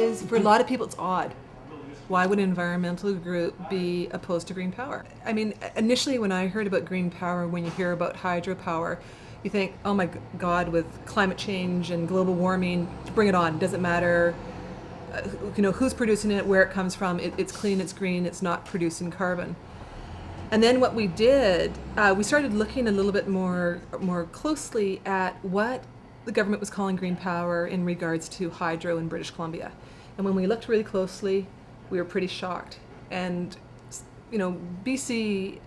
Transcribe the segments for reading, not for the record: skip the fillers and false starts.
is, for a lot of people, it's odd. Why would an environmental group be opposed to green power? I mean, initially when I heard about green power, when you hear about hydropower, you think, oh my God, with climate change and global warming, bring it on. It doesn't matter, who's producing it, where it comes from. It's clean, it's green, it's not producing carbon. And then what we did, we started looking a little bit more closely at what the government was calling green power in regards to hydro in British Columbia. And when we looked really closely, we were pretty shocked. And, BC,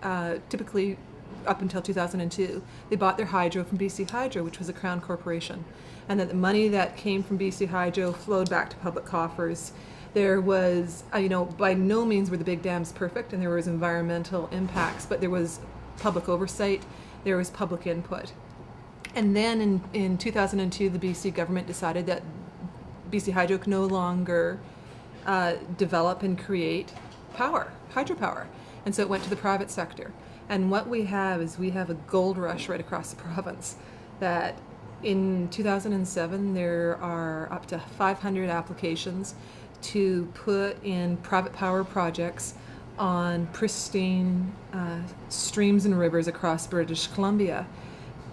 typically up until 2002, they bought their hydro from BC Hydro, which was a Crown corporation. And that the money that came from BC Hydro flowed back to public coffers. There was, by no means were the big dams perfect, and there was environmental impacts, but there was public oversight, there was public input. And then in 2002, the BC government decided that BC Hydro could no longer develop and create hydropower. And so it went to the private sector. And what we have is we have a gold rush right across the province. That in 2007, there are up to 500 applications to put in private power projects on pristine streams and rivers across British Columbia.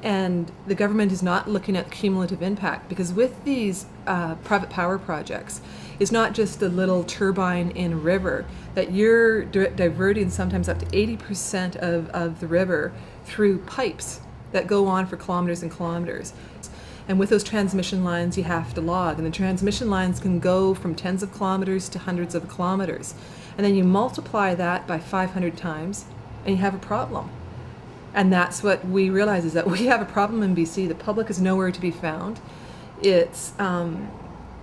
And the government is not looking at cumulative impact, because with these private power projects, it's not just a little turbine in a river, that you're diverting sometimes up to 80% of the river through pipes that go on for kilometers and kilometers. And with those transmission lines, you have to log. And the transmission lines can go from tens of kilometers to hundreds of kilometers. And then you multiply that by 500 times, and you have a problem. And that's what we realize, is that we have a problem in BC. The public is nowhere to be found. It's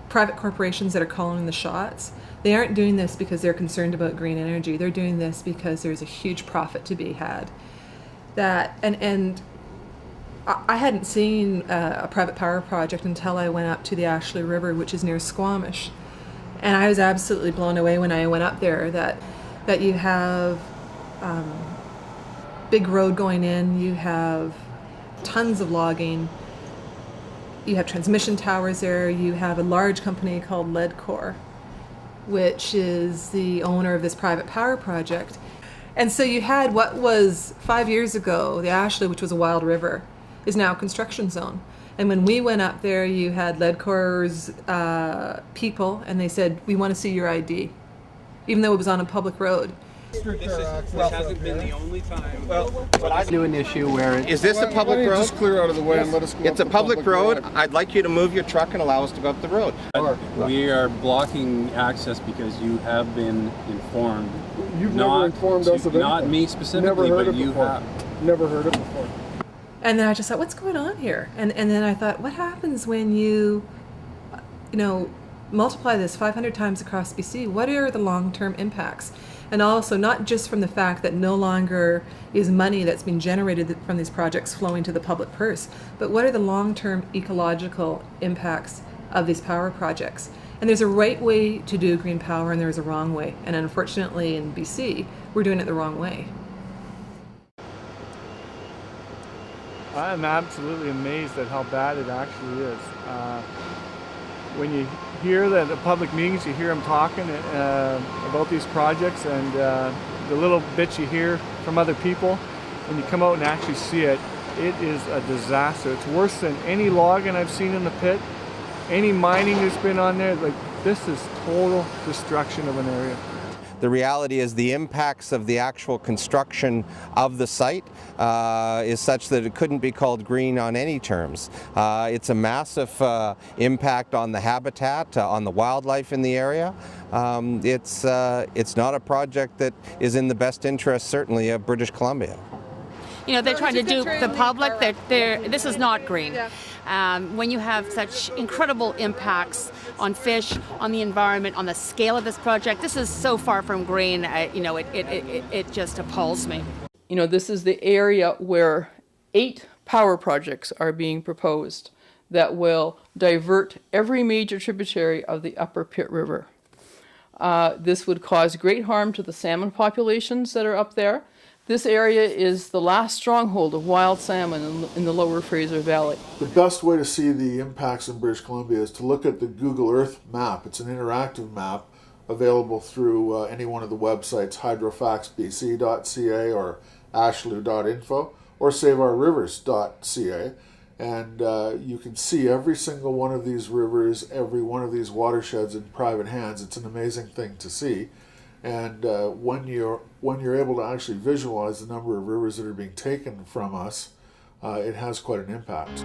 private corporations that are calling the shots. They aren't doing this because they're concerned about green energy. They're doing this because there's a huge profit to be had. And I hadn't seen a private power project until I went up to the Ashley River, which is near Squamish. And I was absolutely blown away when I went up there that you have big road going in, you have tons of logging, you have transmission towers there, you have a large company called Ledcor, which is the owner of this private power project. And so you had what was 5 years ago, the Ashley, which was a wild river, is now a construction zone. And when we went up there, you had Ledcor's people, and they said, we want to see your ID, even though it was on a public road. This hasn't been the only time. Well, but I do an issue where is this a public road? Just clear out of the way and let us go. It's a public road. I'd like you to move your truck and allow us to go up the road. We are blocking access because you have been informed. You've never informed us of anything. Not me specifically, but you have. Never heard it before. And then I just thought, what's going on here? And then I thought, what happens when you multiply this 500 times across BC? What are the long-term impacts? And also, not just from the fact that no longer is money that's been generated from these projects flowing to the public purse, but what are the long-term ecological impacts of these power projects? And there's a right way to do green power, and there's a wrong way. And unfortunately, in BC, we're doing it the wrong way. I'm absolutely amazed at how bad it actually is. When you hear that at public meetings, you hear them talking about these projects, and the little bits you hear from other people, when you come out and actually see it, it is a disaster. It's worse than any logging I've seen in the pit, any mining that's been on there. Like, this is total destruction of an area. The reality is the impacts of the actual construction of the site is such that it couldn't be called green on any terms. It's a massive impact on the habitat, on the wildlife in the area. It's not a project that is in the best interest, certainly, of British Columbia. They're trying to dupe the public. This is not green. When you have such incredible impacts on fish, on the environment, on the scale of this project, this is so far from green. It just appalls me. This is the area where 8 power projects are being proposed that will divert every major tributary of the Upper Pitt River. This would cause great harm to the salmon populations that are up there. This area is the last stronghold of wild salmon in the lower Fraser Valley. The best way to see the impacts in British Columbia is to look at the Google Earth map. It's an interactive map available through any one of the websites, hydrofaxbc.ca or ashlew.info or saveourrivers.ca. And you can see every single one of these rivers, every one of these watersheds in private hands. It's an amazing thing to see. And when you're able to actually visualize the number of rivers that are being taken from us, it has quite an impact.